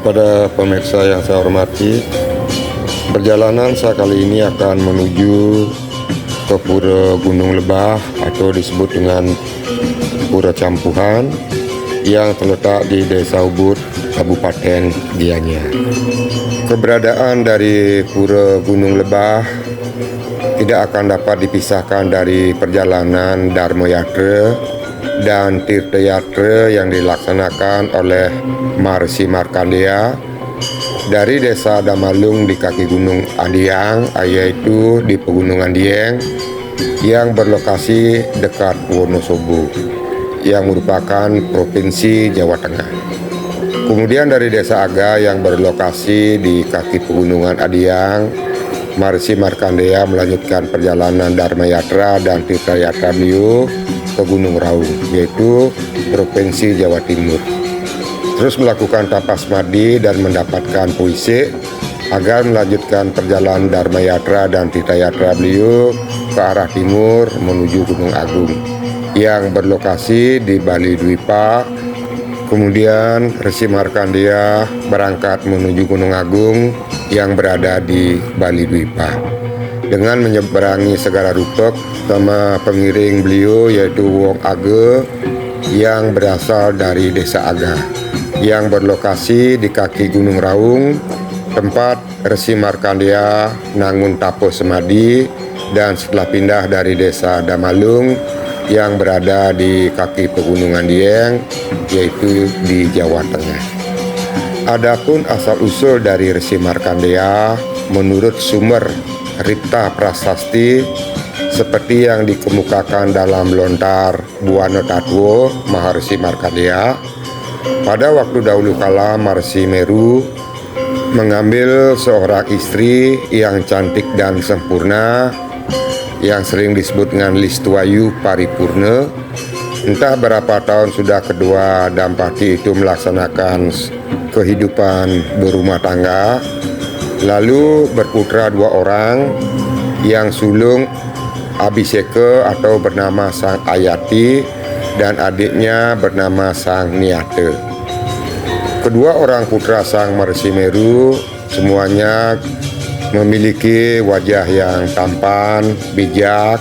Kepada pemirsa yang saya hormati, perjalanan saya kali ini akan menuju ke Pura Gunung Lebah atau disebut dengan Pura Campuhan yang terletak di Desa Ubud, Kabupaten Gianyar. Keberadaan dari Pura Gunung Lebah tidak akan dapat dipisahkan dari perjalanan Dharma Yatra dan Tirta Yatra yang dilaksanakan oleh Maharishi Markandeya dari Desa Damalung di kaki Gunung Andiang, yaitu di Pegunungan Dieng yang berlokasi dekat Wonosobo yang merupakan Provinsi Jawa Tengah. Kemudian dari Desa Aga yang berlokasi di kaki Pegunungan Adiang, Maharishi Markandeya melanjutkan perjalanan Dharma Yatra dan Tirta Yatra beliau ke Gunung Raung, yaitu Provinsi Jawa Timur. Terus melakukan tapas madi dan mendapatkan puisi agar melanjutkan perjalanan Dharma Yatra dan Tirta Yatra beliau ke arah timur menuju Gunung Agung yang berlokasi di Bali Dwipa. Kemudian Resi Markandeya berangkat menuju Gunung Agung yang berada di Bali Dwipa dengan menyeberangi Segara Rupek sama pengiring beliau yaitu Wong Age yang berasal dari Desa Aga yang berlokasi di kaki Gunung Raung, tempat Resi Markandeya nangun tapo semadi dan setelah pindah dari Desa Damalung yang berada di kaki Pegunungan Dieng yaitu di Jawa Tengah. Adapun asal-usul dari Resi Markandeya menurut sumber Ripta Prasasti seperti yang dikemukakan dalam lontar Buana Tatwo Maharishi Markandeya, pada waktu dahulu kala Maharishi Meru mengambil seorang istri yang cantik dan sempurna yang sering disebut dengan Listuayu Paripurna. Entah berapa tahun sudah kedua dampati itu melaksanakan kehidupan berumah tangga, lalu berputra dua orang yang sulung Abhiseka atau bernama Sang Ayati dan adiknya bernama Sang Niyata. Kedua orang putra Sang Maharishi Meru semuanya memiliki wajah yang tampan, bijak,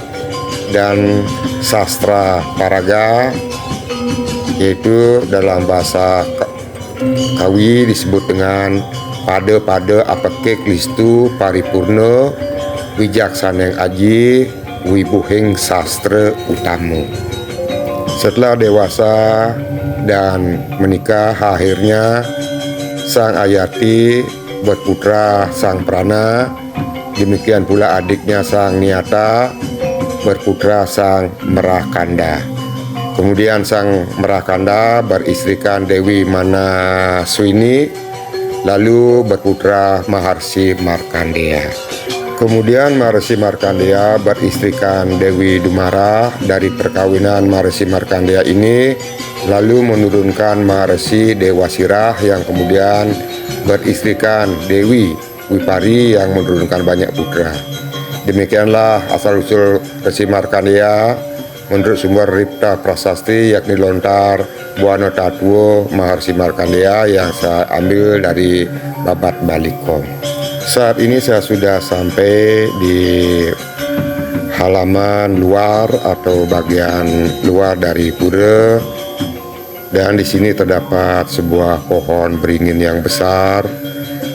dan sastra paraga, yaitu dalam bahasa Kawi disebut dengan pada apeke listu paripurna wijaksaneng aji wibuhing sastra utama. Setelah dewasa dan menikah, akhirnya Sang Ayati berputra Sang Prana, demikian pula adiknya Sang Niyata berputra Sang Merakanda. Kemudian Sang Merakanda beristrikan Dewi Manaswini, lalu berputra Maharishi Markandeya. Kemudian Maharishi Markandeya beristrikan Dewi Dumara. Dari perkawinan Maharishi Markandeya ini lalu menurunkan Maharishi Dewasirah yang kemudian beristrikan Dewi Wipari yang menurunkan banyak putra. Demikianlah asal-usul Resi Markandeya menurut sumber Ripta Prasasti, yakni lontar Buana Tatwo Maharishi Markandeya yang saya ambil dari Babat Balikong. Saat ini saya sudah sampai di halaman luar atau bagian luar dari pura, dan di sini terdapat sebuah pohon beringin yang besar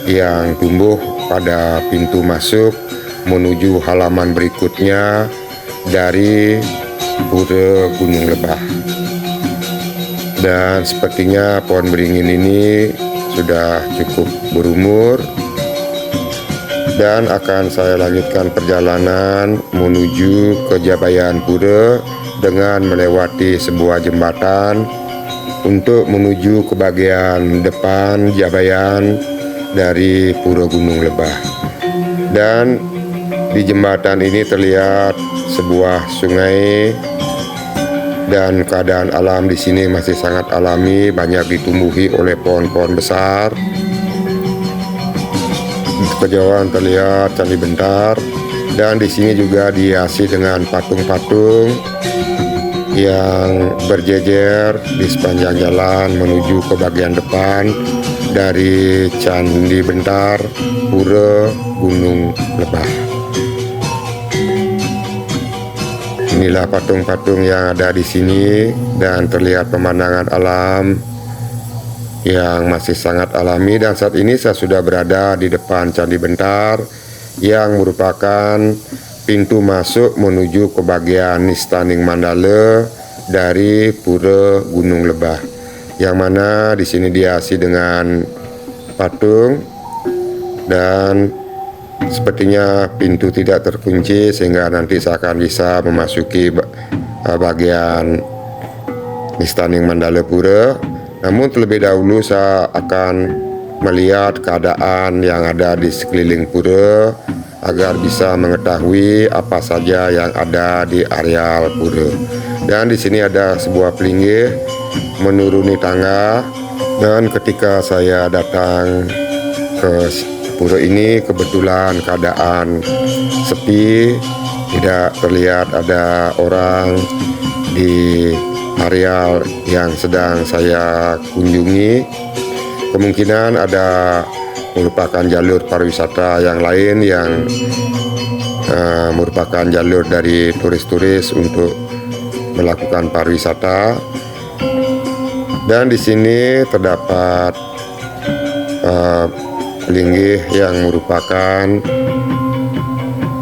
yang tumbuh pada pintu masuk menuju halaman berikutnya dari Pura Gunung Lebah. Dan sepertinya pohon beringin ini sudah cukup berumur, dan akan saya lanjutkan perjalanan menuju ke Jabayan Pura dengan melewati sebuah jembatan untuk menuju ke bagian depan Jabayan dari Pura Gunung Lebah. Dan di jembatan ini terlihat sebuah sungai, dan keadaan alam di sini masih sangat alami, banyak ditumbuhi oleh pohon-pohon besar. Kejauhan terlihat Candi Bentar, dan di sini juga dihiasi dengan patung-patung yang berjejer di sepanjang jalan menuju ke bagian depan dari Candi Bentar, Pura Gunung Lebah. Inilah patung-patung yang ada di sini dan terlihat pemandangan alam yang masih sangat alami. Dan saat ini saya sudah berada di depan Candi Bentar yang merupakan pintu masuk menuju ke bagian Nistaning Mandala dari Pura Gunung Lebah, yang mana di sini dihiasi dengan patung dan sepertinya pintu tidak terkunci sehingga nanti saya akan bisa memasuki bagian Nistaning Mandala Pura. Namun terlebih dahulu saya akan melihat keadaan yang ada di sekeliling pura agar bisa mengetahui apa saja yang ada di areal pura. Dan di sini ada sebuah pelinggih menuruni tangga, dan ketika saya datang ke pura ini kebetulan keadaan sepi, tidak terlihat ada orang di areal yang sedang saya kunjungi. Kemungkinan ada merupakan jalur pariwisata yang lain yang merupakan jalur dari turis-turis untuk melakukan pariwisata. Dan di sini terdapat pelinggih yang merupakan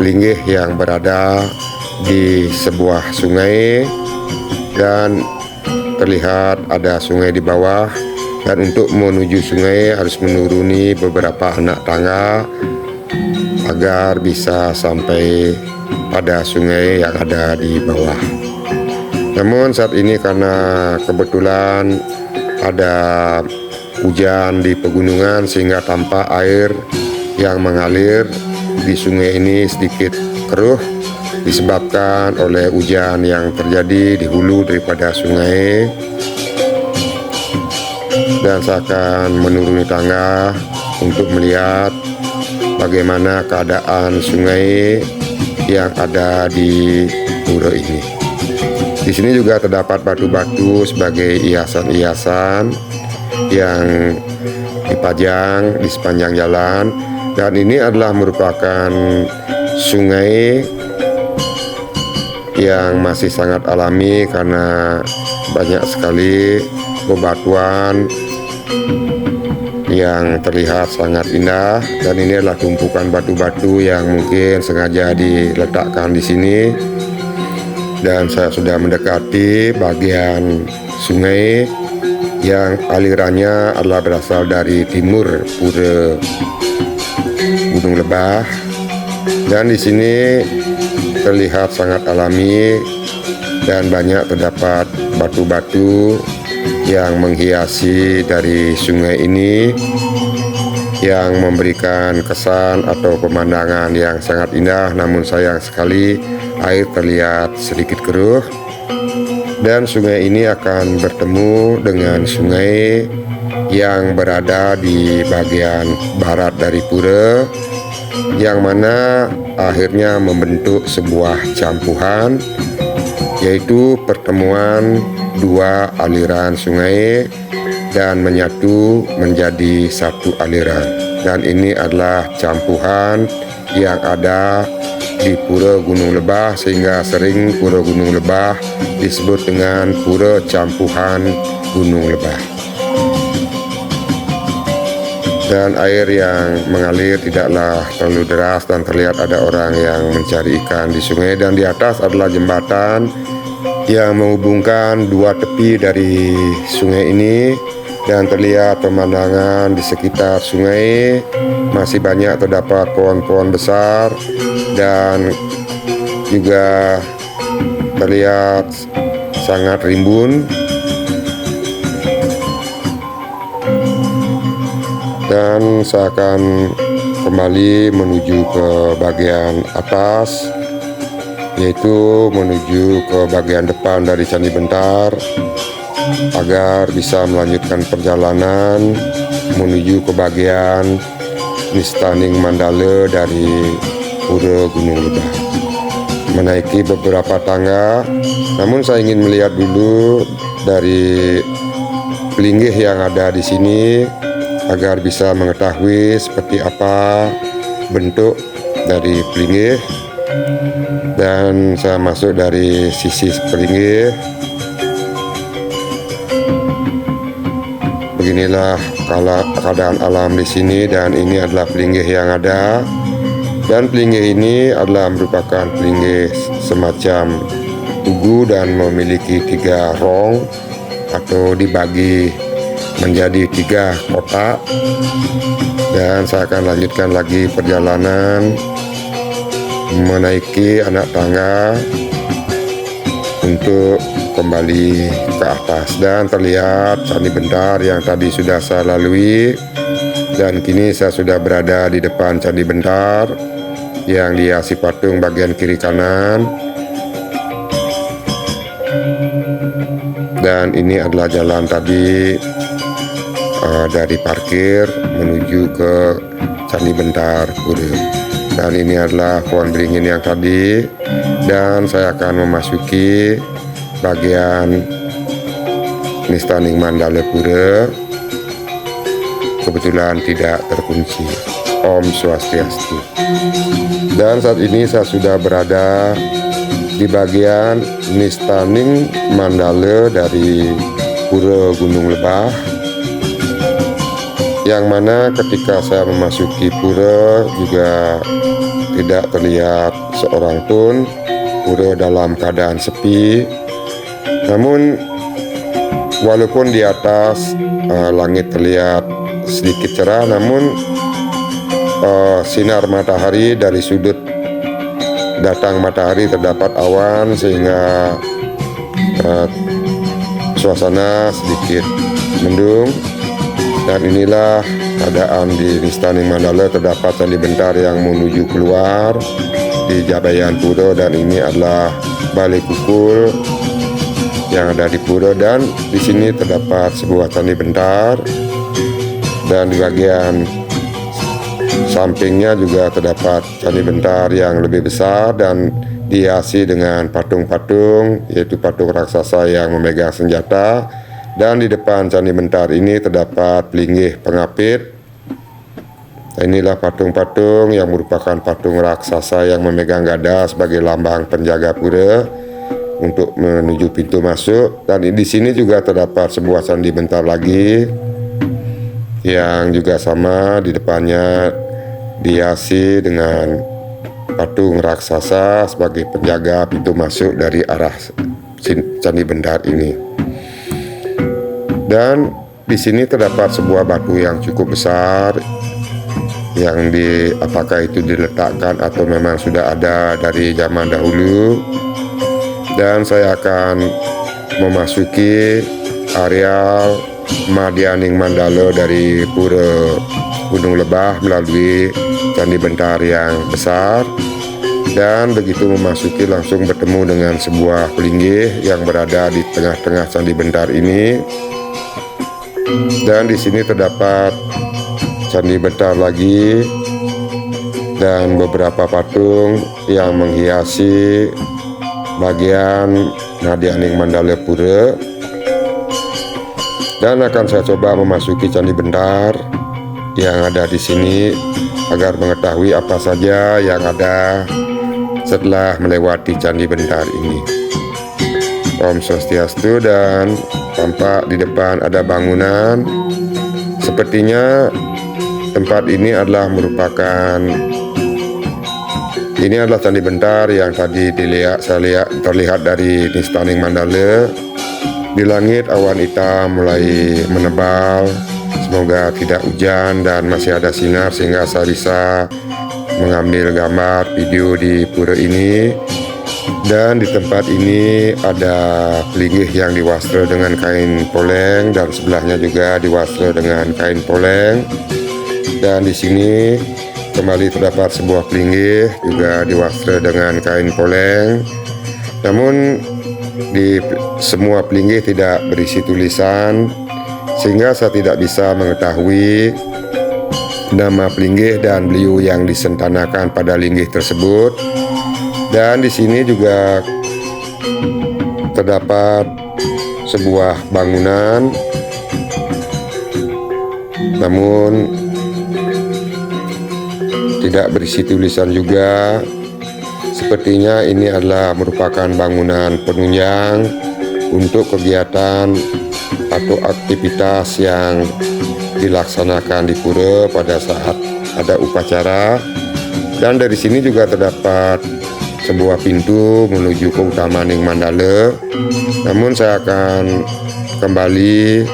pelinggih yang berada di sebuah sungai, dan terlihat ada sungai di bawah, dan untuk menuju sungai harus menuruni beberapa anak tangga agar bisa sampai pada sungai yang ada di bawah. Namun saat ini karena kebetulan ada hujan di pegunungan sehingga tampak air yang mengalir di sungai ini sedikit keruh disebabkan oleh hujan yang terjadi di hulu daripada sungai. Dan saya akan menuruni tangga untuk melihat bagaimana keadaan sungai yang ada di pura ini. Di sini juga terdapat batu-batu sebagai hiasan-hiasan yang dipajang di sepanjang jalan, dan ini adalah merupakan sungai yang masih sangat alami karena banyak sekali bebatuan yang terlihat sangat indah. Dan ini adalah tumpukan batu-batu yang mungkin sengaja diletakkan di sini. Dan saya sudah mendekati bagian sungai yang alirannya adalah berasal dari timur Pura Gunung Lebah. Dan di sini terlihat sangat alami dan banyak terdapat batu-batu yang menghiasi dari sungai ini, yang memberikan kesan atau pemandangan yang sangat indah. Namun sayang sekali air terlihat sedikit keruh, dan sungai ini akan bertemu dengan sungai yang berada di bagian barat dari pura, yang mana akhirnya membentuk sebuah campuhan, yaitu pertemuan dua aliran sungai dan menyatu menjadi satu aliran. Dan ini adalah campuhan yang ada di Pura Gunung Lebah, sehingga sering Pura Gunung Lebah disebut dengan Pura Campuhan Gunung Lebah. Dan air yang mengalir tidaklah terlalu deras, dan terlihat ada orang yang mencari ikan di sungai. Dan di atas adalah jembatan yang menghubungkan dua tepi dari sungai ini, dan terlihat pemandangan di sekitar sungai masih banyak terdapat pohon-pohon besar, dan juga terlihat sangat rimbun. Dan saya akan kembali menuju ke bagian atas, yaitu menuju ke bagian depan dari Candi Bentar agar bisa melanjutkan perjalanan menuju ke bagian Nistaning Mandala dari Pura Gunung Lebah. Menaiki beberapa tangga, namun saya ingin melihat dulu dari pelinggih yang ada di sini agar bisa mengetahui seperti apa bentuk dari pelinggih. Dan saya masuk dari sisi pelinggih. Beginilah keadaan alam di sini, dan ini adalah pelinggih yang ada. Dan pelinggih ini adalah merupakan pelinggih semacam tugu dan memiliki 3 rong atau dibagi menjadi 3 kotak. Dan saya akan lanjutkan lagi perjalanan menaiki anak tangga untuk kembali ke atas. Dan terlihat Candi Bentar yang tadi sudah saya lalui, dan kini saya sudah berada di depan Candi Bentar yang dihiasi patung bagian kiri kanan. Dan ini adalah jalan tadi dari parkir menuju ke Candi Bentar Pura. Dan ini adalah pohon beringin yang tadi, dan saya akan memasuki bagian Nistaning Mandala Pura. Kebetulan tidak terkunci. Om Swastiastu. Dan saat ini saya sudah berada di bagian Nistaning Mandala dari Pura Gunung Lebah, yang mana ketika saya memasuki pura juga tidak terlihat seorang pun. Pura dalam keadaan sepi. Namun walaupun di atas langit terlihat sedikit cerah, namun sinar matahari dari sudut datang matahari terdapat awan, sehingga suasana sedikit mendung. Dan inilah keadaan di Nistaning Mandala. Terdapat Candi Bentar yang menuju keluar di Jabayan Pura, dan ini adalah Balai Kukul yang ada di Pura. Dan di sini terdapat sebuah Candi Bentar, dan di bagian sampingnya juga terdapat Candi Bentar yang lebih besar dan dihiasi dengan patung-patung, yaitu patung raksasa yang memegang senjata. Dan di depan Candi Bentar ini terdapat pelinggih pengapit. Inilah patung-patung yang merupakan patung raksasa yang memegang gada sebagai lambang penjaga pura untuk menuju pintu masuk. Dan di sini juga terdapat sebuah Candi Bentar lagi yang juga sama, di depannya dihiasi dengan patung raksasa sebagai penjaga pintu masuk dari arah Candi Bentar ini. Dan di sini terdapat sebuah batu yang cukup besar, yang apakah itu diletakkan atau memang sudah ada dari zaman dahulu. Dan saya akan memasuki areal Madianing Mandala dari Pura Gunung Lebah melalui Candi Bentar yang besar. Dan begitu memasuki langsung bertemu dengan sebuah pelinggih yang berada di tengah-tengah Candi Bentar ini. Dan di sini terdapat Candi Bentar lagi dan beberapa patung yang menghiasi bagian Madianing Mandala Pura. Dan akan saya coba memasuki Candi Bentar yang ada di sini agar mengetahui apa saja yang ada setelah melewati Candi Bentar ini. Om Swastiastu. Dan tampak di depan ada bangunan. Sepertinya tempat ini adalah Candi Bentar yang tadi terlihat dari Nistaning Mandala. Di langit awan hitam mulai menebal. Semoga tidak hujan dan masih ada sinar sehingga saya bisa mengambil gambar video di pura ini. Dan di tempat ini ada pelinggih yang diwastra dengan kain poleng, dan sebelahnya juga diwastra dengan kain poleng. Dan di sini kembali terdapat sebuah pelinggih juga diwastra dengan kain poleng. Namun di semua pelinggih tidak berisi tulisan, sehingga saya tidak bisa mengetahui nama pelinggih dan beliau yang disentanakan pada linggih tersebut. Dan di sini juga terdapat sebuah bangunan namun tidak berisi tulisan juga. Sepertinya ini adalah merupakan bangunan penunjang untuk kegiatan atau aktivitas yang dilaksanakan di pura pada saat ada upacara. Dan dari sini juga terdapat sebuah pintu menuju ke Utamaning Mandala. Namun saya akan kembali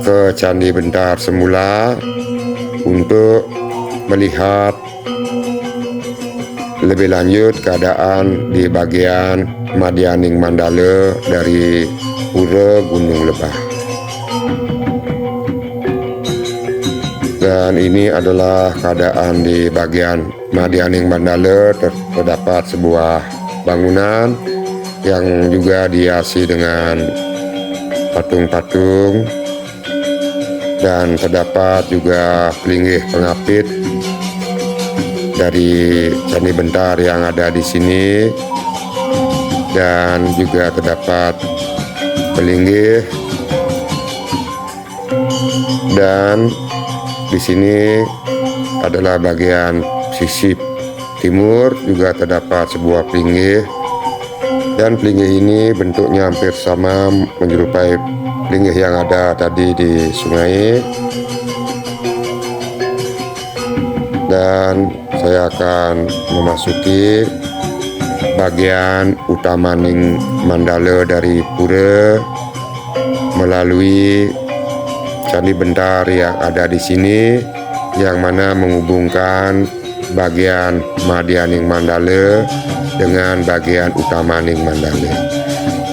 ke Candi Bentar semula untuk melihat lebih lanjut keadaan di bagian Madianing Mandala dari Pura Gunung Lebah. Dan ini adalah keadaan di bagian Madianing Mandala. Terdapat sebuah bangunan yang juga dihiasi dengan patung-patung, dan terdapat juga pelinggih pengapit dari Candi Bentar yang ada di sini, dan juga terdapat pelinggih, dan di sini adalah bagian sisi timur juga terdapat sebuah pelinggih, dan pelinggih ini bentuknya hampir sama menyerupai pelinggih yang ada tadi di sungai. Dan saya akan memasuki bagian Utamaning Mandala dari pura melalui Candi Bentar yang ada di sini, yang mana menghubungkan bagian Madianing Mandala dengan bagian Utamaning Mandala.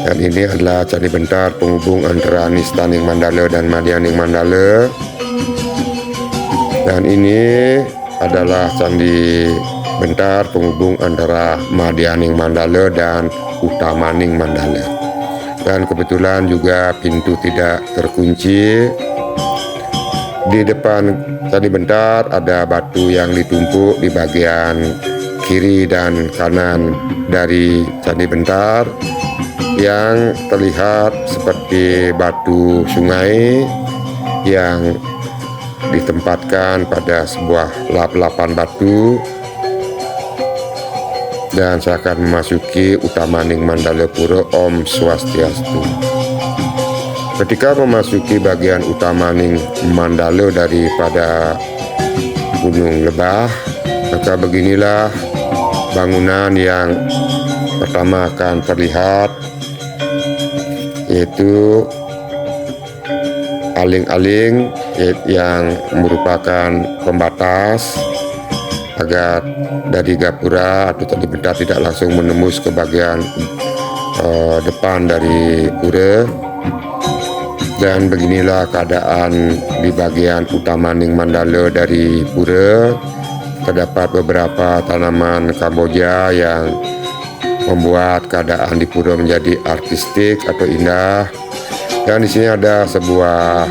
Dan ini adalah Candi Bentar penghubung antara Nistaning Mandala dan Madianing Mandala. Dan ini adalah Candi Bentar penghubung antara Madianing Mandala dan Utamaning Mandala. Dan kebetulan juga pintu tidak terkunci. Di depan Candi Bentar ada batu yang ditumpuk di bagian kiri dan kanan dari Candi Bentar, yang terlihat seperti batu sungai yang ditempatkan pada sebuah lap-lapan batu. Dan saya akan memasuki Utamaning Mandala Pura. Om Swastiastu. Ketika memasuki bagian Utamaning Mandala daripada Gunung Lebah, maka beginilah bangunan yang pertama akan terlihat, yaitu aling-aling yang merupakan pembatas agar dari gapura atau Candi Bentar tidak langsung menembus ke bagian depan dari pura. Dan beginilah keadaan di bagian Utamaning Mandala dari pura. Terdapat beberapa tanaman Kamboja yang membuat keadaan di pura menjadi artistik atau indah. Dan di sini ada sebuah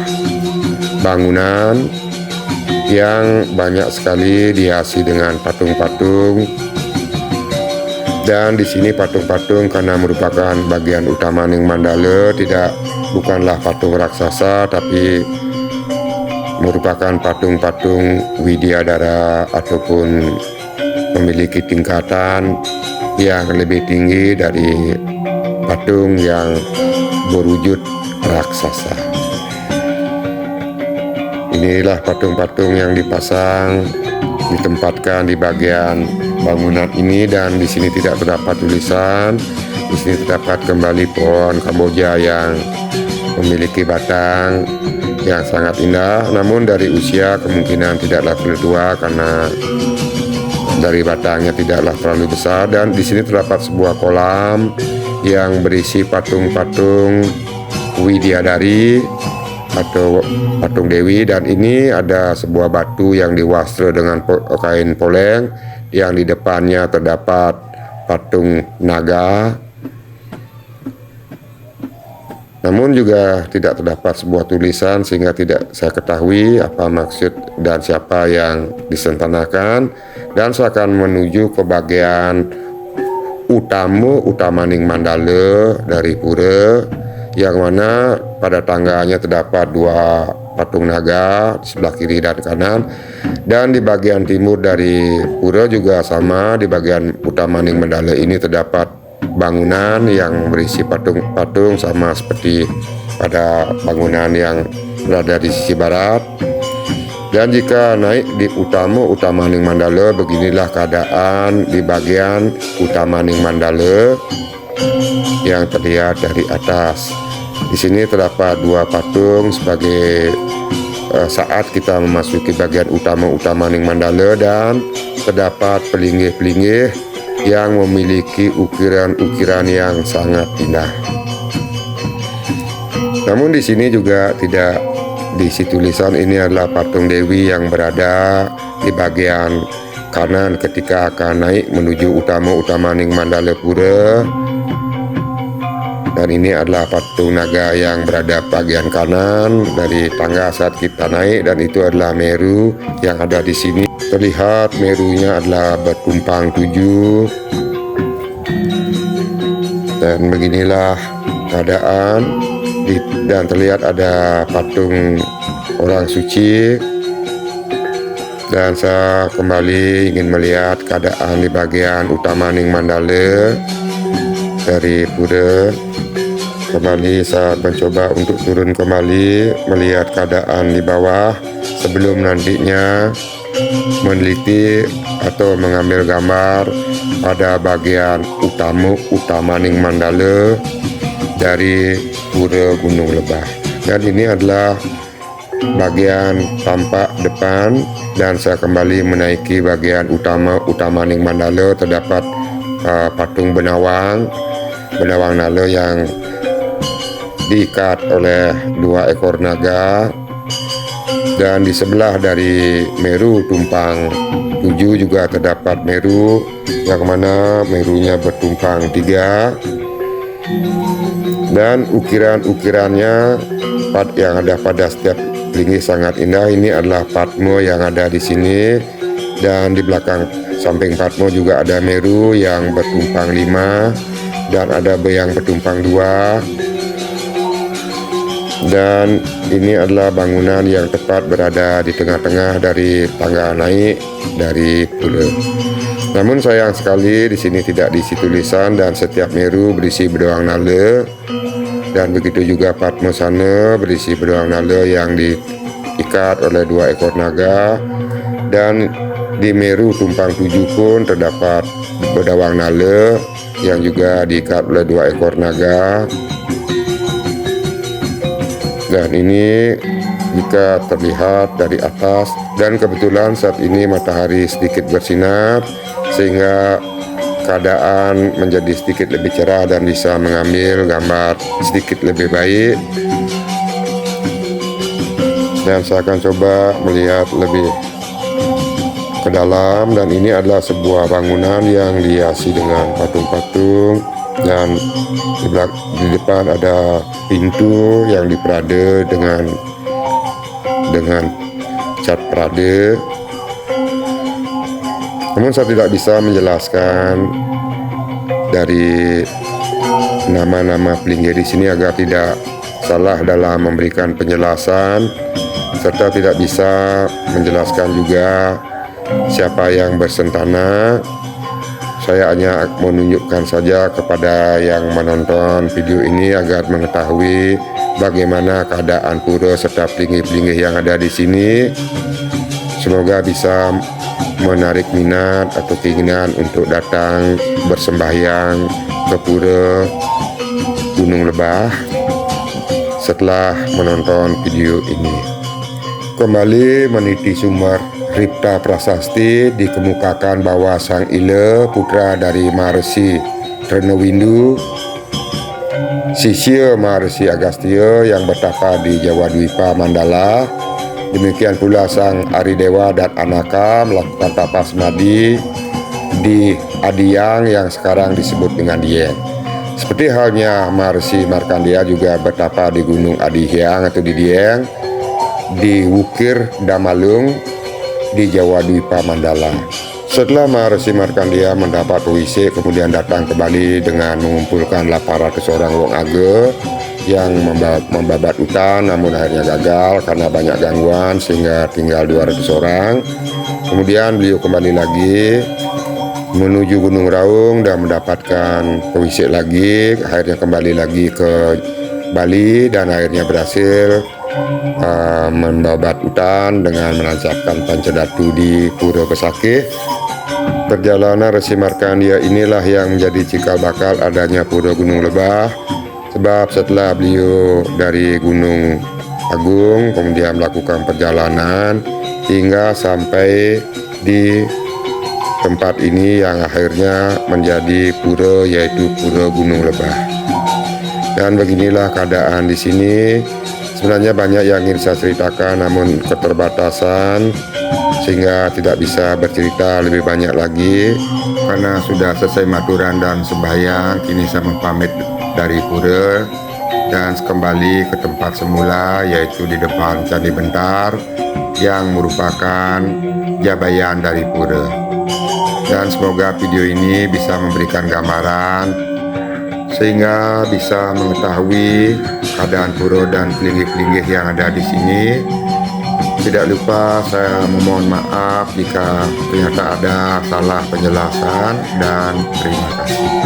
bangunan yang banyak sekali dihiasi dengan patung-patung. Dan di sini patung-patung karena merupakan bagian Utamaning Mandala bukanlah patung raksasa, tapi merupakan patung-patung widyadara ataupun memiliki tingkatan yang lebih tinggi dari patung yang berwujud raksasa. Inilah patung-patung yang ditempatkan di bagian bangunan ini, dan di sini tidak terdapat tulisan. Di sini terdapat kembali pohon Kamboja yang memiliki batang yang sangat indah, namun dari usia kemungkinan tidaklah terlalu tua karena dari batangnya tidaklah terlalu besar. Dan di sini terdapat sebuah kolam yang berisi patung-patung widyadari atau patung dewi, dan ini ada sebuah batu yang diwastra dengan kain poleng yang di depannya terdapat patung naga. Namun juga tidak terdapat sebuah tulisan sehingga tidak saya ketahui apa maksud dan siapa yang disentanakan. Dan saya akan menuju ke bagian Utamaning Mandala dari pura, yang mana pada tangganya terdapat dua patung naga di sebelah kiri dan kanan. Dan di bagian timur dari pura juga sama, di bagian utama Maning Mandala ini terdapat bangunan yang berisi patung-patung sama seperti pada bangunan yang berada di sisi barat. Dan jika naik di utama Maning Mandala, beginilah keadaan di bagian utama Maning Mandala yang terlihat dari atas. Di sini terdapat dua patung sebagai saat kita memasuki bagian utama Maning Mandala, dan terdapat pelinggih-pelinggih yang memiliki ukiran-ukiran yang sangat indah. Namun di sini juga tidak diisi tulisan ini adalah patung Dewi yang berada di bagian kanan ketika akan naik menuju utama Maning Mandala Pura. Dan ini adalah patung naga yang berada bagian kanan dari tangga saat kita naik, dan itu adalah Meru yang ada di sini. Terlihat Merunya adalah bertumpang 7. Dan beginilah keadaan dan terlihat ada patung orang suci. Dan saya kembali ingin melihat keadaan di bagian utama Maning Mandala dari pura. Kembali saya mencoba untuk turun kembali melihat keadaan di bawah sebelum nantinya meneliti atau mengambil gambar pada bagian utama Maning Mandala dari pura Gunung Lebah. Dan ini adalah bagian tampak depan, dan saya kembali menaiki bagian utama Maning Mandala. Terdapat patung benawang nala yang diikat oleh 2 ekor naga, dan di sebelah dari Meru tumpang 7 juga terdapat Meru, yang mana Merunya bertumpang 3, dan ukiran-ukirannya yang ada pada setiap linggih sangat indah. Ini adalah Patmo yang ada di sini, dan di belakang samping Patmo juga ada Meru yang bertumpang 5, dan ada Beyang bertumpang 2. Dan ini adalah bangunan yang tepat berada di tengah-tengah dari tangga naik dari pura. Namun sayang sekali di sini tidak diisi tulisan, dan setiap Meru berisi bedoang nala, dan begitu juga Patmo sana berisi bedoang nala yang diikat oleh 2 ekor naga. Dan di Meru tumpang 7 pun terdapat bedoang nala yang juga diikat oleh 2 ekor naga. Dan ini jika terlihat dari atas, dan kebetulan saat ini matahari sedikit bersinar sehingga keadaan menjadi sedikit lebih cerah dan bisa mengambil gambar sedikit lebih baik. Dan saya akan coba melihat lebih ke dalam, dan ini adalah sebuah bangunan yang dihiasi dengan patung-patung, dan di depan ada pintu yang diperada dengan cat perada. Namun saya tidak bisa menjelaskan dari nama-nama pelinggih di sini agar tidak salah dalam memberikan penjelasan, serta tidak bisa menjelaskan juga siapa yang bersentana. Saya hanya menunjukkan saja kepada yang menonton video ini agar mengetahui bagaimana keadaan pura serta pelinggih-pelinggih yang ada di sini. Semoga bisa menarik minat atau keinginan untuk datang bersembahyang ke pura Gunung Lebah setelah menonton video ini. Kembali meniti sumber Ripta Prasasti, dikemukakan bahwa Sang Ila, putra dari Maharishi Trenowindu, sisya Maharishi Agastya yang bertapa di Jawadwipa Mandala. Demikian pula Sang Aridewa dan Anaka melakukan tapa semadi di Adiyang yang sekarang disebut dengan Dieng. Seperti halnya Maharishi Markandeya juga bertapa di Gunung Adihyang atau di Dieng, di Wukir Damalung di Jawadwipa Mandala. Setelah Maharishi Markandeya mendapat puisi, kemudian datang kembali dengan mengumpulkan 800 orang wong age yang membabat hutan, namun akhirnya gagal karena banyak gangguan sehingga tinggal 200 orang. Kemudian beliau kembali lagi menuju Gunung Raung dan mendapatkan pewisik lagi, akhirnya kembali lagi ke Bali dan akhirnya berhasil membabat hutan dengan menancapkan Pancadatu di Pura Besakih. Perjalanan Resi Markandia inilah yang menjadi cikal bakal adanya Pura Gunung Lebah, sebab setelah beliau dari Gunung Agung kemudian melakukan perjalanan hingga sampai di tempat ini yang akhirnya menjadi pura, yaitu Pura Gunung Lebah. Dan beginilah keadaan di sini. Sebenarnya banyak yang ingin saya ceritakan, namun keterbatasan sehingga tidak bisa bercerita lebih banyak lagi. Karena sudah selesai maturan dan sembahyang, kini saya pamit dari pura dan kembali ke tempat semula, yaitu di depan Candi Bentar yang merupakan jabayan dari pura. Dan semoga video ini bisa memberikan gambaran sehingga bisa mengetahui keadaan pura dan pelinggih-pelinggih yang ada di sini. Tidak lupa saya memohon maaf jika ternyata ada salah penjelasan, dan terima kasih.